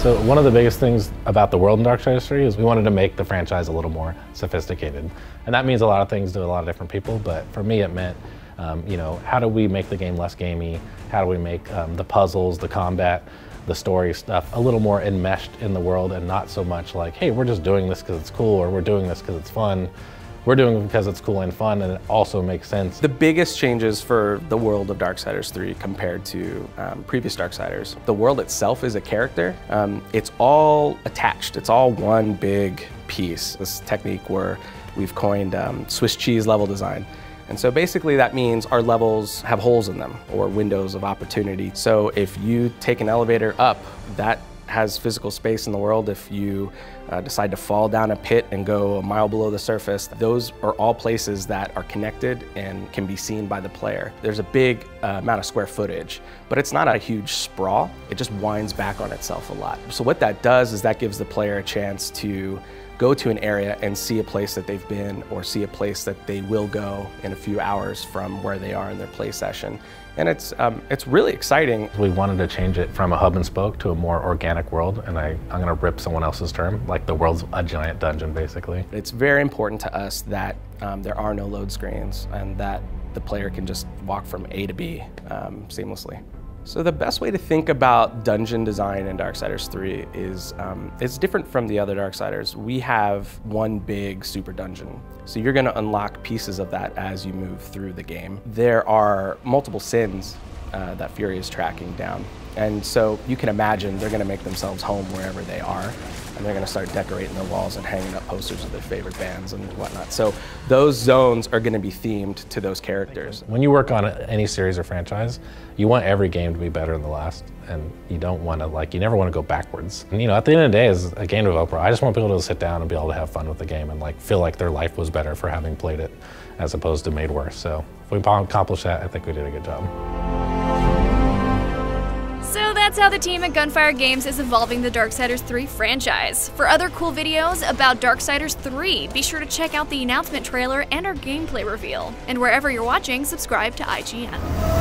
So one of the biggest things about the world in Darksiders 3 is we wanted to make the franchise a little more sophisticated. And that means a lot of things to a lot of different people, but for me it meant, you know, how do we make the game less gamey? How do we make the puzzles, the combat, the story stuff a little more enmeshed in the world and not so much like, hey, we're just doing this because it's cool, or we're doing this because it's fun. We're doing it because it's cool and fun, and it also makes sense. The biggest changes for the world of Darksiders 3 compared to previous Darksiders, the world itself is a character. It's all attached. It's all one big piece. This technique where we've coined Swiss cheese level design. And so basically that means our levels have holes in them, or windows of opportunity. So if you take an elevator up, that has physical space in the world. If you decide to fall down a pit and go a mile below the surface, those are all places that are connected and can be seen by the player. There's a big amount of square footage, but it's not a huge sprawl. It just winds back on itself a lot. So what that does is that gives the player a chance to go to an area and see a place that they've been, or see a place that they will go in a few hours from where they are in their play session. And it's really exciting. We wanted to change it from a hub and spoke to a more organic world, and I'm gonna rip someone else's term, like the world's a giant dungeon, basically. It's very important to us that there are no load screens and that the player can just walk from A to B seamlessly. So the best way to think about dungeon design in Darksiders 3 is it's different from the other Darksiders. We have one big super dungeon. So you're going to unlock pieces of that as you move through the game. There are multiple sins that Fury is tracking down. And so you can imagine they're going to make themselves home wherever they are. And they're going to start decorating their walls and hanging up posters of their favorite bands and whatnot. So those zones are going to be themed to those characters. When you work on any series or franchise, you want every game to be better than the last, and you don't want to, you never want to go backwards. And, you know, at the end of the day, as a game developer, I just want people to sit down and be able to have fun with the game and feel like their life was better for having played it, as opposed to made worse. So if we accomplish that, I think we did a good job. So that's how the team at Gunfire Games is evolving the Darksiders 3 franchise. For other cool videos about Darksiders 3, be sure to check out the announcement trailer and our gameplay reveal. And wherever you're watching, subscribe to IGN.